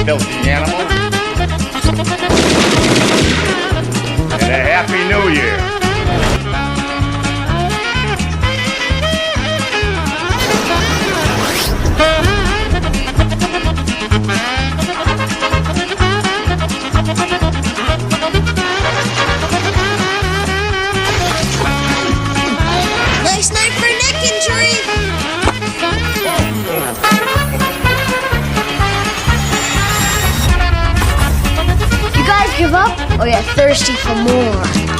filthy animal. And a Happy New Year. Nice night for neck injury. You guys give up, or you're thirsty for more?